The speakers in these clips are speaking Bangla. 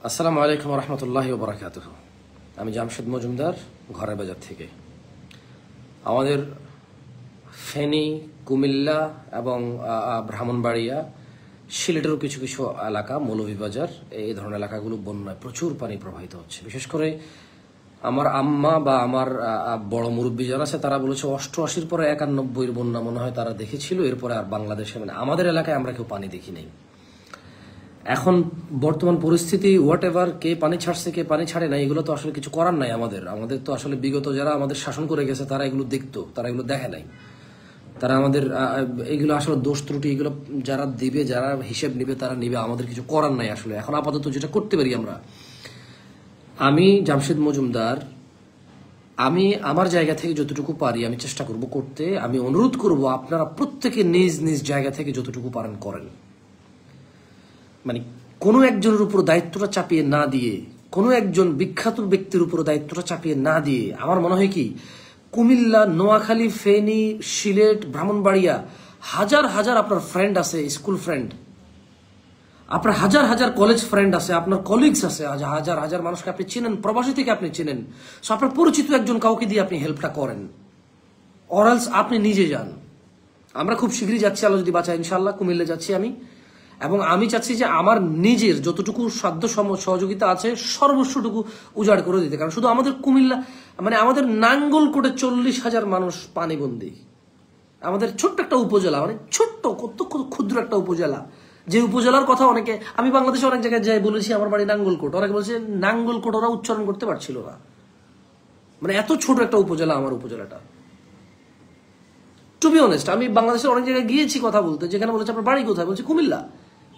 আসসালামু আলাইকুম রহমতুল্লাহি ওয়া বারাকাতুহু। আমি জামশেদ মজুমদার, ঘরের বাজার থেকে। আমাদের ফেনী, কুমিল্লা এবং ব্রাহ্মণবাড়িয়া, সিলেটেরও কিছু কিছু এলাকা, মৌলভীবাজার, এই ধরনের এলাকাগুলো বন্যায় প্রচুর পানি প্রবাহিত হচ্ছে। বিশেষ করে আমার আম্মা বা আমার বড় মুরব্বী যারা আছে তারা বলেছে 88-র পরে 91-র বন্যা মনে হয় তারা দেখেছিল, এরপরে আর বাংলাদেশে মানে আমাদের এলাকায় আমরা কেউ পানি দেখি নাই। এখন বর্তমান পরিস্থিতি হোয়াট এভার, কে পানি ছাড়ছে কে পানি ছাড়ে না এগুলো তো আসলে কিছু করার নাই। আমাদের তো আসলে বিগত যারা আমাদের শাসন করে গেছে তারা এগুলো দেখতো, তারা এগুলো দেখে নাই। তারা আমাদের এগুলো আসলে দোষ ত্রুটি এগুলো যারা দিবে, যারা হিসেব নিবে তারা নিবে, আমাদের কিছু করার নাই আসলে। এখন আপাতত যেটা করতে পারি আমি জামশেদ মজুমদার, আমি আমার জায়গা থেকে যতটুকু পারি আমি চেষ্টা করব করতে। আমি অনুরোধ করব আপনারা প্রত্যেকে নিজ নিজ জায়গা থেকে যতটুকু পারেন করেন। মানে কোনো একজনের উপর দায়িত্বটা চাপিয়ে না দিয়ে, কোনো একজন বিখ্যাত ব্যক্তির উপর দায়িত্বটা চাপিয়ে না দিয়ে, আমার মনে হয় কি কুমিল্লা, নোয়াখালী, ফেনী, সিলেট, ব্রাহ্মণবাড়িয়া হাজার হাজার আপনার ফ্রেন্ড আছে, স্কুল ফ্রেন্ড, আপনার হাজার হাজার কলেজ ফ্রেন্ড আছে, আপনার কলিগস আছে, হাজার হাজার মানুষকে আপনি চেনেন, প্রবাসী থেকে আপনি চেনেন। সো আপনার পরিচিত একজন কাউকে দিয়ে আপনি হেল্পটা করেন, অরালস আপনি নিজে যান। আমরা খুব শীঘ্রই যাচ্ছি, আল্লাহ যদি বাঁচায়, ইনশাআল্লাহ কুমিল্লা যাচ্ছি আমি। এবং আমি চাচ্ছি যে আমার নিজের যতটুকু সাধ্য সহযোগিতা আছে সর্বস্বটুকু উজাড় করে দিতে। কারণ শুধু আমাদের কুমিল্লা মানে আমাদের নাঙ্গলকোটে 40,000 মানুষ পানিবন্দী। আমাদের ছোট্ট একটা উপজেলা, মানে ছোট্ট কত ক্ষুদ্র একটা উপজেলা, যে উপজেলার কথা অনেকে, আমি বাংলাদেশে অনেক জায়গায় যাই বলেছি আমার বাড়ি নাঙ্গলকোট, অনেকে বলছে নাঙ্গলকোট, ওরা উচ্চারণ করতে পারছিল না। মানে এত ছোট একটা উপজেলা আমার উপজেলাটা। টু বি অনেস্ট, আমি বাংলাদেশের অনেক জায়গায় গিয়েছি কথা বলতে, যেখানে বলেছে আপনার বাড়ি কোথায়, বলছি কুমিল্লা।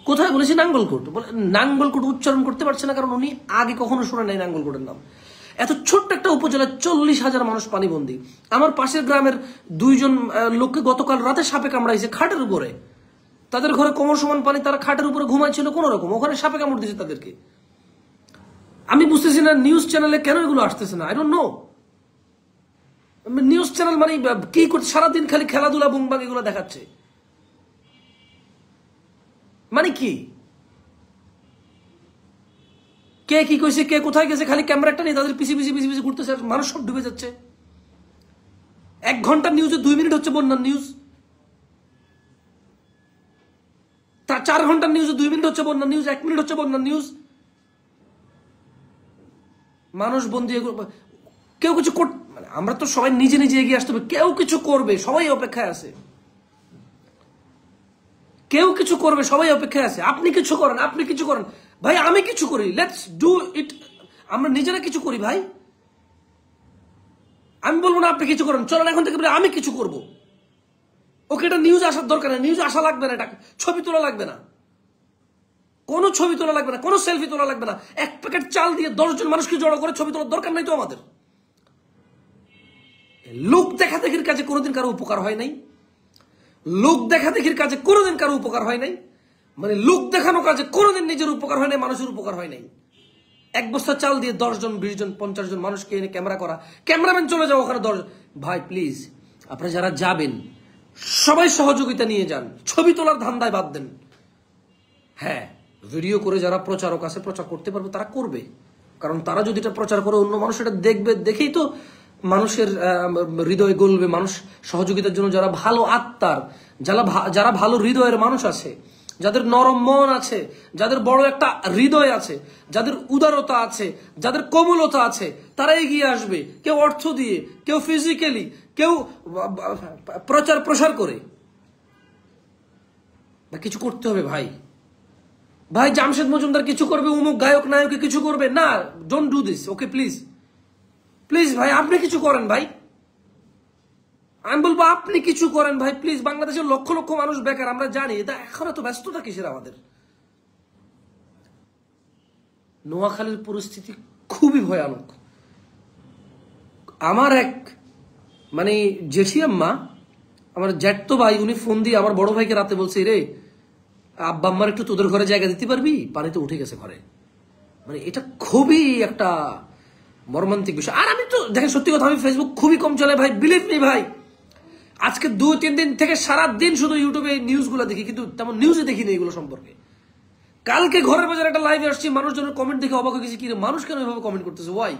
কোথায়, বলেছি নাঙ্গলকোট। বলে নাঙ্গলকোট উচ্চারণ করতে পারছে না, কারণ উনি আগে কখনো শোনে নাই নাঙ্গলকোটের নাম। এত ছোট্ট একটা উপজেলায় 40,000 মানুষ পানিবন্দী। আমার পাশের গ্রামের 2 জন লোককে গতকাল রাতে সাপে কামড়াইছে খাটের উপরে। তাদের ঘরে কোমর সমান পানি, তারা খাটের উপরে ঘুমাইছিল কোন রকম, ওখানে সাপে কামড় দিয়েছে তাদেরকে। আমি বুঝতেছি না নিউজ চ্যানেলে কেন এগুলো আসতেছে না, I don't know. News channel মানে কি করছে, সারাদিন খালি খেলাধুলা বুংবাং এগুলো দেখাচ্ছে, মানে কি, কে কি কইছে, কে কোথায় গেছে, খালি ক্যামেরা একটা নিয়ে তাদের পিছি পিছি পিছি পিছি ঘুরতেছে, মানুষ সব ডুবে যাচ্ছে। 1 ঘন্টার নিউজে 2 মিনিট হচ্ছে বন্যার নিউজ, 4 ঘন্টার নিউজে 2 মিনিট হচ্ছে বন্যার নিউজ, 1 মিনিট হচ্ছে বন্যার নিউজ। মানুষ বন্দী, কেউ কিছু মানে আমরা তো সবাই নিজে নিজে এগিয়ে আসতে হবে, কেউ কিছু করবে, সবাই অপেক্ষায় আছে, কেউ কিছু করবে, সবাই অপেক্ষায় আছে। আপনি কিছু করেন, আপনি কিছু করেন ভাই, আমি কিছু করি, লেটস ডু ইট। আমরা নিজেরা কিছু করি ভাই। আমি বলবো না আপনি কিছু করেন, চলেন এখন থেকে আমি কিছু করব। ওকে, এটা নিউজ আসার দরকার নেই, নিউজ আসা লাগবে না, এটা ছবি তোলা লাগবে না, কোনো ছবি তোলা লাগবে না, কোনো সেলফি তোলা লাগবে না। 1 প্যাকেট চাল দিয়ে 10 জন মানুষকে জড়ো করে ছবি তোলার দরকার নাই তো আমাদের। লোক দেখা দেখির কাজে কোনোদিন কারো উপকার হয় নাই, লোক দেখা দেখির কাজে কোনোদিন কারো উপকার হয় নাই, মানে লোক দেখানো কাজে কোনোদিন নিজের উপকার হয় নাই, মানুষের উপকার হয় নাই। 1 বস্তা চাল দিয়ে 10 জন 20 জন 50 জন মানুষকে এনে ক্যামেরা করা, ক্যামেরাম্যান চলে যাও ওখানে 10। ভাই প্লিজ, আপনারা যারা যাবেন সবাই সহযোগিতা নিয়ে যান, ছবি তোলার ধান্দায় বাদ দেন। হ্যাঁ, ভিডিও করে যারা প্রচারক আছে, প্রচার করতে পারবে তারা করবে, কারণ তারা যদি এটা প্রচার করে অন্য মানুষ এটা দেখবে, দেখেই তো মানুষের হৃদয় গলবে। মানুষ সহযোগিতার জন্য যারা ভালো আত্মার, যারা ভালো হৃদয়ের মানুষ আছে, যাদের নরম মন আছে, যাদের বড় একটা হৃদয় আছে, যাদের উদারতা আছে, যাদের কোমলতা আছে, তারা এগিয়ে আসবে। কেউ অর্থ দিয়ে, কেউ ফিজিক্যালি, কেউ প্রচার প্রসার করে। কিছু করতে হবে ভাই। ভাই জামশেদ মজুমদার কিছু করবে, অমুক গায়ক নায়কে কিছু করবে না, don't do this, okay please please ভাই, আপনি কিছু করেন ভাই। আমি বলবো আপনি কিছু করেন ভাই প্লিজ। বাংলাদেশের লক্ষ লক্ষ মানুষ বেকার, আমরা জানি, এটা এখন এত ব্যস্ততা কিসের আমাদের। নোয়াখালীর পরিস্থিতি খুবই ভয়ানক। আমার এক মানে জেঠিয়াম্মা, আমার জ্যাঠতো ভাই, উনি ফোন দিয়ে আমার বড় ভাইকে রাতে বলছে, রে আব্বা আম্মার একটু তোদের ঘরে জায়গা দিতে পারবি, পানিতে উঠে গেছে ঘরে। মানে এটা খুবই একটা মর্মান্তিক বিষয়। আর আমি তো দেখেন সত্যি কথা, আমি ফেসবুক খুবই কম চলে ভাই, বিলিভ মি ভাই। আজকে 2-3 দিন থেকে সারা দিন শুধু ইউটিউবে নিউজগুলো দেখি, কিন্তু তেমন নিউজে দেখিনি এগুলো সম্পর্কে। কালকে ঘরের বাজার একটা লাইভে আসছি, মানুষজনের কমেন্ট দেখে অবাক হয়ে গেছি, কি রে, মানুষ কেন এভাবে কমেন্ট করতেছে, ওয়াই?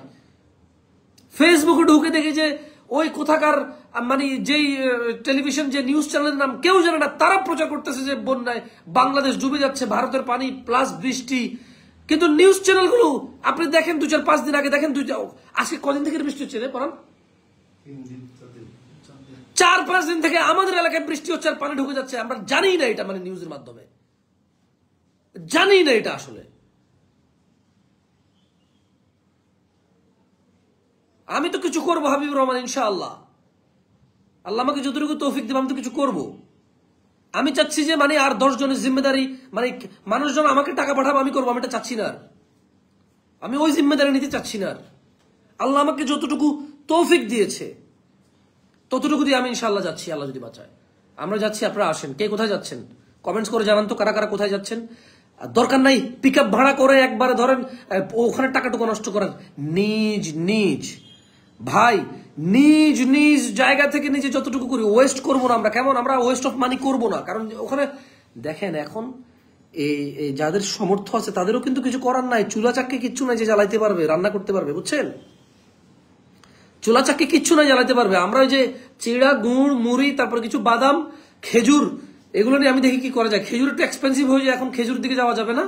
ফেসবুকে ঢুকে দেখি যে ওই কোথাকার মানে যেই টেলিভিশন, যে নিউজ চ্যানেলের নাম কেউ জানে না, তারা প্রচার করতেছে যে বন্যায় বাংলাদেশ ডুবে যাচ্ছে, ভারতের পানি প্লাস বৃষ্টি। কিন্তু নিউজ চ্যানেলগুলো আপনি দেখেন 2-4-5 দিন আগে দেখেন, আজকে কদিন থেকে বৃষ্টি হচ্ছে রে পরান? 4-5 দিন থেকে আমাদের এলাকায় বৃষ্টি হচ্ছে আর পানি ঢুকে যাচ্ছে, আমরা জানি না এটা, মানে নিউজের মাধ্যমে জানি না এটা আসলে। আমি তো কিছু করবো হাবিবুর রহমান, ইনশাআল্লাহ, আল্লাহ আমাকে যতটুকু তৌফিক দেবে আমি তো কিছু করব। আমি চাচ্ছি যে মানে আর 10 জনের জিম্মেদারি, মানে মানুষজন আমাকে টাকা পাঠাবো আমি করবো, আমি এটা চাচ্ছি না, আমি ওই জিম্মেদারি নিতে চাচ্ছি না। আল্লাহ আমাকে যতটুকু তৌফিক দিয়েছে ততটুকু দিয়ে আমি ইনশাআল্লাহ যাচ্ছি, আল্লাহ যদি বাঁচায়। আমরা যাচ্ছি, আপনারা আসেন। কে কোথায় যাচ্ছেন কমেন্টস করে জানান তো, কারা কারা কোথায় যাচ্ছেন। দরকার নাই পিক আপ ভাড়া করে একবারে ধরেন ওখানে টাকাটুকু নষ্ট করার। নিজ নিজ ভাই, নিজ নিজ জায়গা থেকে নিজে যতটুকু করি, ওয়েস্ট করবো না আমরা। কেমন, আমরা ওয়েস্ট অফ মানি করবো না, কারণ ওখানে দেখেন এখন এই যাদের সামর্থ্য আছে তাদেরও কিন্তু কিছু করার নাই। চুলা চাকরি কিচ্ছু নাই যে জ্বালাইতে পারবে, রান্না করতে পারবে, বুঝছেন? চুলা চাকরি কিচ্ছু নাই জ্বালাইতে পারবে। আমরা ওই যে চিড়া, গুড়, মুড়ি, তারপর কিছু বাদাম, খেজুর, এগুলো নিয়ে আমি দেখি কি করা যায়। খেজুর একটু এক্সপেন্সিভ হয়ে যায় এখন, খেজুর দিকে যাওয়া যাবে না।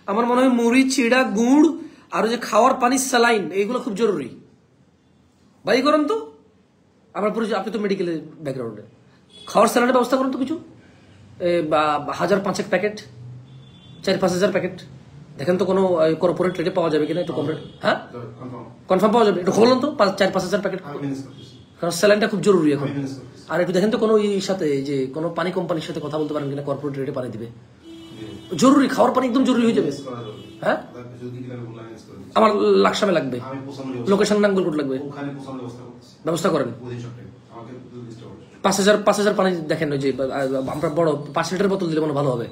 আমার মনে হয় মুড়ি, চিড়া, গুড় আর ওই যে খাওয়ার পানি, স্যালাইন, এইগুলো খুব জরুরি। ভাই করেন তো, আমার পরিচয়, আপনি তো মেডিকেলের ব্যাকগ্রাউন্ডে, খাওয়ার স্যালাইনের ব্যবস্থা করুন তো কিছু, 1000-5 প্যাকেট, 4-5 হাজার প্যাকেট, দেখেন তো কোনো কর্পোরেট রেটে পাওয়া যাবে কিনা, একটু কম রেট। হ্যাঁ, কনফার্ম পাওয়া যাবে, একটু বলুন তো, 4-5 হাজার প্যাকেট, কারণ স্যালাইনটা খুব জরুরি এখন। আর একটু দেখেন তো কোনো সাথে যে কোনো পানি কোম্পানির সাথে কথা বলতে পারেন কিনা, কর্পোরেট রেটে পানি দিবে, জরুরি, খাওয়ার পানি একদম জরুরি হয়ে যাবে। হ্যাঁ, আমার লাকসামে লাগবে, লোকেশন নাঙ্গলকোট লাগবে, ব্যবস্থা করেন। 5,000 পানি দেখেন, ওই যে আমরা বড় 5 লিটার বোতল দিলে মনে ভালো হবে।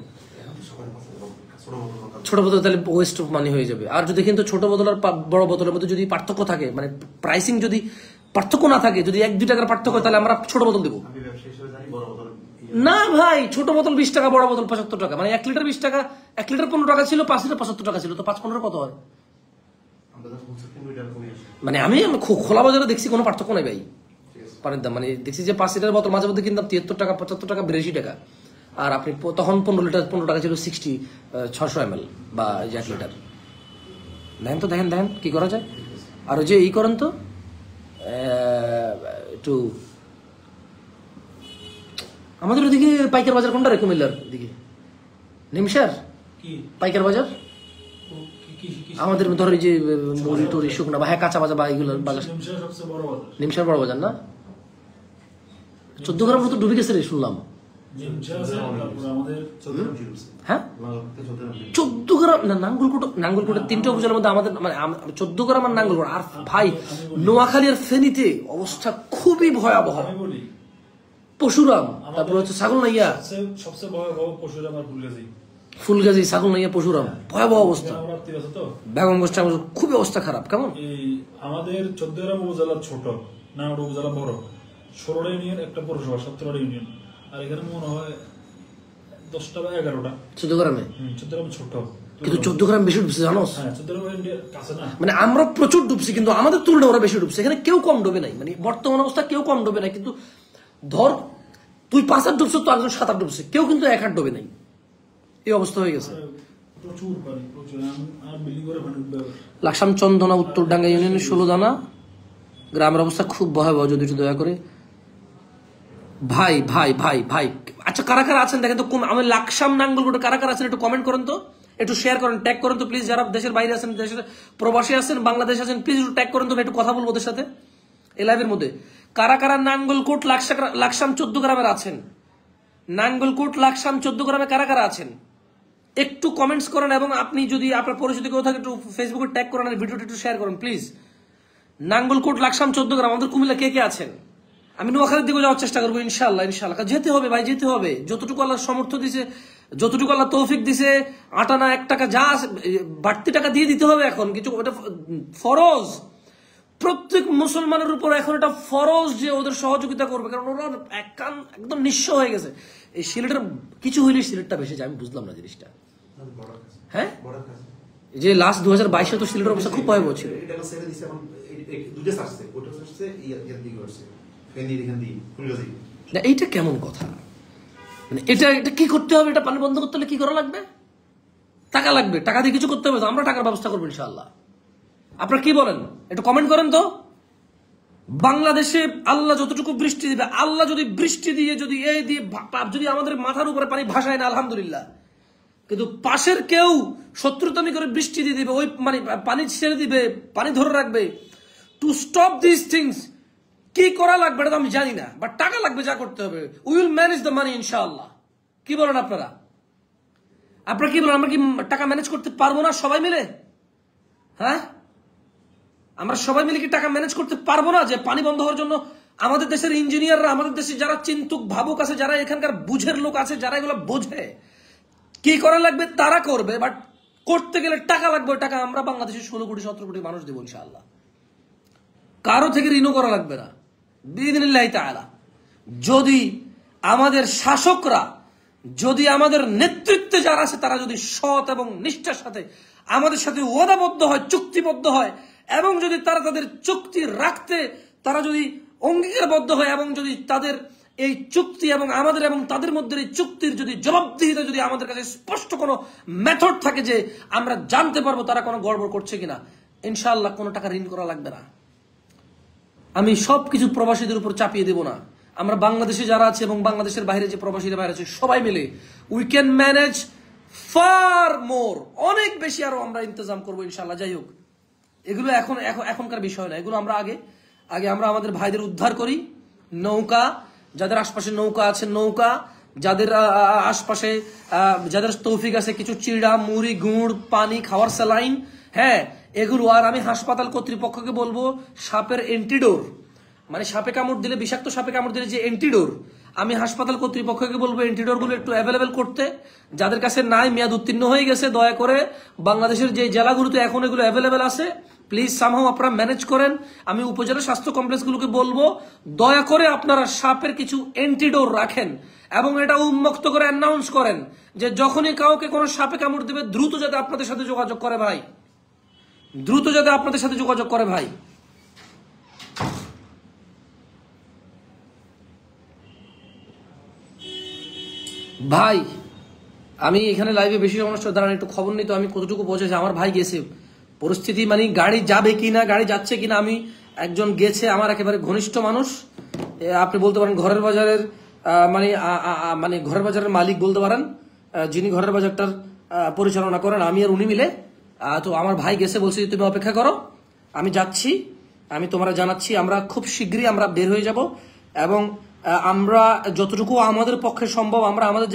ছোট বোতল তাহলে ওয়েস্ট অফ মানি হয়ে যাবে। আর যদি কিন্তু ছোট বোতল আর বড় বোতলের মধ্যে যদি পার্থক্য থাকে, মানে প্রাইসিং যদি পার্থক্য না থাকে, যদি 1-2 টাকার পার্থক্য, তাহলে আমরা ছোট বোতল দেবো না ভাই। ছোট বোতল 20 টাকা, বড় বোতল 75 টাকা, মানে 1 লিটার 20 টাকা, 1 লিটার 15 টাকা ছিল, 5 লিটার 75 টাকা ছিল, তো 5-15 কত হয়? মানে আমি খোলা বাজারে দেখছি কোনো পার্থক্য নাই ভাই পানির দাম। মানে দেখছি যে 5 লিটার বোতল মাঝে মধ্যে কিনতাম 73 টাকা, 75 টাকা, 82 টাকা। আর আপনি তখন 15 লিটার 15 টাকা ছিল 600 ml বা 1 লিটার। দেখেন তো, দেখেন দেখেন কি করা যায়। আর ওই যে ই করেন তো একটু, আমাদের ওদিকে পাইকার বাজার কোনটা রে, কুমিল্লার দিকে নিমসার পাইকার বাজার, আমাদের ধরো এই যে মুড়ি টুরি শুকনা বা হ্যাঁ কাঁচা বাজার বা এইগুলোর বাজার, নিমসার বড় বাজার না? 14 গ্রাম মতো ডুবে গেছে রে শুনলাম। হ্যাঁ 14 গ্রাম না, নাঙ্গলকোটের 3টে উপজেলার মধ্যে আমাদের মানে 14 গ্রাম আর নাঙ্গলকোট। আর ভাই নোয়াখালী আর ফেনীতে অবস্থা খুবই ভয়াবহ। পশুরাম, তারপর হচ্ছে ছাগলনাইয়া, সবচেয়ে ভয়াবহ পশুরাম আর ফুলগাজী, ছাগলনাইয়া, পশুরাম, ভয়াবহ অবস্থা। বেগমগঞ্জ খুবই অবস্থা খারাপ। কেমন আমাদের 14 গ্রাম উপজেলা ছোট, নাঙ্গলকোট উপজেলা বড়, 16টা ইউনিয়ন, একটা পৌরসভা, 17টা ইউনিয়ন। আর এখানে মনে হয় 10টা বা 11টা 14 গ্রামে। 14 গ্রাম ছোট, কিন্তু 14 গ্রাম বেশি ডুবছে জানো? হ্যাঁ 14 গ্রাম কাছে না, মানে আমরা প্রচুর ডুবছি কিন্তু আমাদের তুলনায় ওরা বেশি ডুবছে। এখানে কেউ কম ডুবে নাই, মানে বর্তমান অবস্থা কেউ কম ডুবে নাই। কিন্তু ধর তুই 5 হাত ডুবছ, তো একজন 7 হাত ডুবছে, কেউ কিন্তু 1 হাত ডুবে নাই। এই অবস্থা হয়ে গেছে। প্রচুর পানি, প্রচুর। আর বিলি করে পানি উঠবে। লাকসাম চন্দনা উত্তরডাঙ্গা ইউনিয়নের 16 দানা গ্রামের অবস্থা খুব ভয়াবহ, যদি একটু দয়া করে ভাই ভাই ভাই ভাই। আচ্ছা কারা কারা আছেন দেখেন তো, আমি লাকসাম নাঙ্গলকোটে কারা কারা আছেন একটু কমেন্ট করেন তো, একটু শেয়ার করেন, ট্যাগ করেন তো প্লিজ। যারা দেশের বাইরে আছেন, দেশের প্রবাসী আছেন, বাংলাদেশ আছেন, প্লিজ একটু ট্যাগ করেন তো, একটু কথা বলবো ওদের সাথে এই লাইভের মধ্যে। কারা কারা নাঙ্গলকোট লাকসাম 14 গ্রামের আছেন, নাঙ্গলকোট লাকসাম 14 গ্রামে কারা কারা আছেন একটু কমেন্টস করেন। এবং আপনি যদি আপনার পরিচিত কেউ থাকে একটু ফেসবুকে ট্যাগ করেন আর ভিডিওটা একটু শেয়ার করেন প্লিজ। নাঙ্গলকোট লাকসাম 14 গ্রাম, আমাদের কুমিল্লা কে কে আছেন? আমি নোয়াখালীর দিকে যাওয়ার চেষ্টা করবো ইনশাল্লাহ, ইনশাল্লাহ। যেতে হবে ভাই, যেতে হবে। যতটুকু আল্লাহ সমর্থ দিছে, যতটুকু আল্লাহ তৌফিক দিছে, 8 আনা 1 টাকা যা বাড়তি টাকা দিয়ে দিতে হবে এখন। কিছু এটা ফরজ, প্রত্যেক মুসলমানের উপর এখন এটা ফরজ যে ওদের সহযোগিতা করবে, কারণ ওরা একদম নিঃস্ব হয়ে গেছে। এই সিলেটের কিছু হইলে সিলেটটা বেশি যায়, আমি বুঝলাম না জিনিসটা। হ্যাঁ, যে লাস্ট 2022 তো সিলেটের অবস্থা খুব ভয়াবহ ছিল। এইটা কেমন কথা? মানে এটা কি করতে হবে? এটা পানি বন্ধ করতে হলে কি করা লাগবে? টাকা লাগবে, টাকা দিয়ে কিছু করতে হবে। আমরা টাকার ব্যবস্থা করবো ইনশাআল্লাহ। আপনারা কি বলেন একটু কমেন্ট করেন তো। বাংলাদেশে আল্লাহ যতটুকু বৃষ্টি দিবে, আল্লাহ যদি বৃষ্টি দিয়ে যদি এই দিয়ে যদি আমাদের মাথার উপরে পানি ভাসায় না আলহামদুলিল্লাহ, কিন্তু পাশের কেউ শত্রুতামি করে বৃষ্টি দিয়ে দিবে, ওই মানে পানি ছেড়ে দিবে, পানি ধরে রাখবে। টু স্টপ দিস থিংস কি করা লাগবে এটা তো আমি জানি না, বাট টাকা লাগবে, যা করতে হবে। We will manage the money ইনশাআল্লাহ। কি বলেন আপনারা? আপনারা কি বলেন? আমরা কি টাকা ম্যানেজ করতে পারবো না সবাই মিলে? হ্যাঁ, আমরা সবাই মিলে কি টাকা ম্যানেজ করতে পারবো না? যে পানি বন্ধ হওয়ার জন্য আমাদের দেশের ইঞ্জিনিয়াররা, আমাদের দেশে যারা চিন্তুক ভাবুক আছে, যারা এখানকার বুঝের লোক আছে, যারা এগুলো বোঝে কি করা লাগবে তারা করবে, বাট করতে গেলে টাকা লাগবে। টাকা আমরা বাংলাদেশের 16 কোটি 17 কোটি মানুষ দেবো ইনশাআল্লাহ। কারো থেকে ঋণও করা লাগবে না বিইذনিল্লাহি তাআলা। যদি আমাদের শাসকরা, যদি আমাদের নেতৃত্বে যারা আছে তারা যদি সৎ এবং নিষ্ঠার সাথে আমাদের সাথে ওয়াদাবদ্ধ হয়, চুক্তিবদ্ধ হয়, এবং যদি তারা তাদের চুক্তি রাখতে তারা যদি অঙ্গীকারবদ্ধ হয়, এবং যদি তাদের এই চুক্তি এবং আমাদের এবং তাদের মধ্যে এই চুক্তির যদি জবাবদিহিতা যদি আমাদের কাছে স্পষ্ট কোনো মেথড থাকে যে আমরা জানতে পারবো তারা কোনো গড়বড় করছে কিনা, ইনশাআল্লাহ কোনো টাকা ঋণ করা লাগবে না। আমি সবকিছু প্রবাসীদের উপর চাপিয়ে দেব না। আমরা বাংলাদেশে যারা আছে এবং বাংলাদেশের বাইরে যে প্রবাসীরা বাইরে আছে সবাই মিলে উই ক্যান ম্যানেজ ফার মোর, অনেক বেশি আরো আমরা ইন্তজাম করবো ইনশাআল্লাহ। যাই হোক, এগুলো এখনকার বিষয় না, এগুলো আমরা আগে আমরা আমাদের ভাইদের উদ্ধার করি। নৌকা, যাদের আশপাশে নৌকা আছে নৌকা, যাদের আশপাশে যাদের তৌফিক আছে কিছু চিড়া, মুড়ি, গুড়, পানি, খাওয়ার স্যালাইন, হ্যাঁ এগুলো। আর আমি হাসপাতাল কর্তৃপক্ষকে বলবো সাপের এন্টিডোর, মানে সাপে কামড় দিলে, বিষাক্ত সাপে কামড় দিলে যে এন্টিডোর, আমি হাসপাতাল কর্তৃপক্ষকে বলবো এন্টিডোর গুলো একটু অ্যাভেলেবেল করতে। যাদের কাছে নাই, মেয়াদ উত্তীর্ণ হয়ে গেছে, দয়া করে বাংলাদেশের যে জেলাগুলোতে এখন এগুলো অ্যাভেলেবেল আছে প্লিজ সামহাও আপনারা ম্যানেজ করেন। আমি উপজেলা স্বাস্থ্য কমপ্লেক্সগুলোকে বলবো দয়া করে আপনারা সাপের কিছু এন্টিডোর রাখেন এবং এটা উন্মুক্ত করে অ্যানাউন্স করেন যে যখনই কাউকে কোনো সাপে কামড় দেবে দ্রুত যাতে আপনাদের সাথে যোগাযোগ করে ভাই, দ্রুত যাতে আপনাদের সাথে যোগাযোগ করে ভাই। ভাই আমি এখানে লাইভে বেশি সমস্যা দাঁড়ান, একটু খবর নিই তো আমি কতটুকু পৌঁছেছি। আমার ভাই গেছে, পরিস্থিতি মানে গাড়ি যাবে কিনা, গাড়ি যাচ্ছে কিনা, আমি একজন গেছে আমার একেবারে ঘনিষ্ঠ মানুষ, আপনি বলতে পারেন ঘরের বাজারের মানে ঘরের বাজারের মালিক বলতে পারেন, যিনি ঘরের বাজারটার পরিচালনা করেন, আমি আর উনি মিলে। তো আমার ভাই গেছে, বলছে তুমি অপেক্ষা করো, আমি যাচ্ছি, আমি তোমরা জানাচ্ছি। আমরা খুব শীঘ্রই আমরা বের হয়ে যাব এবং আমরা যতটুকু আমাদের পক্ষে সম্ভব আমরা আমাদের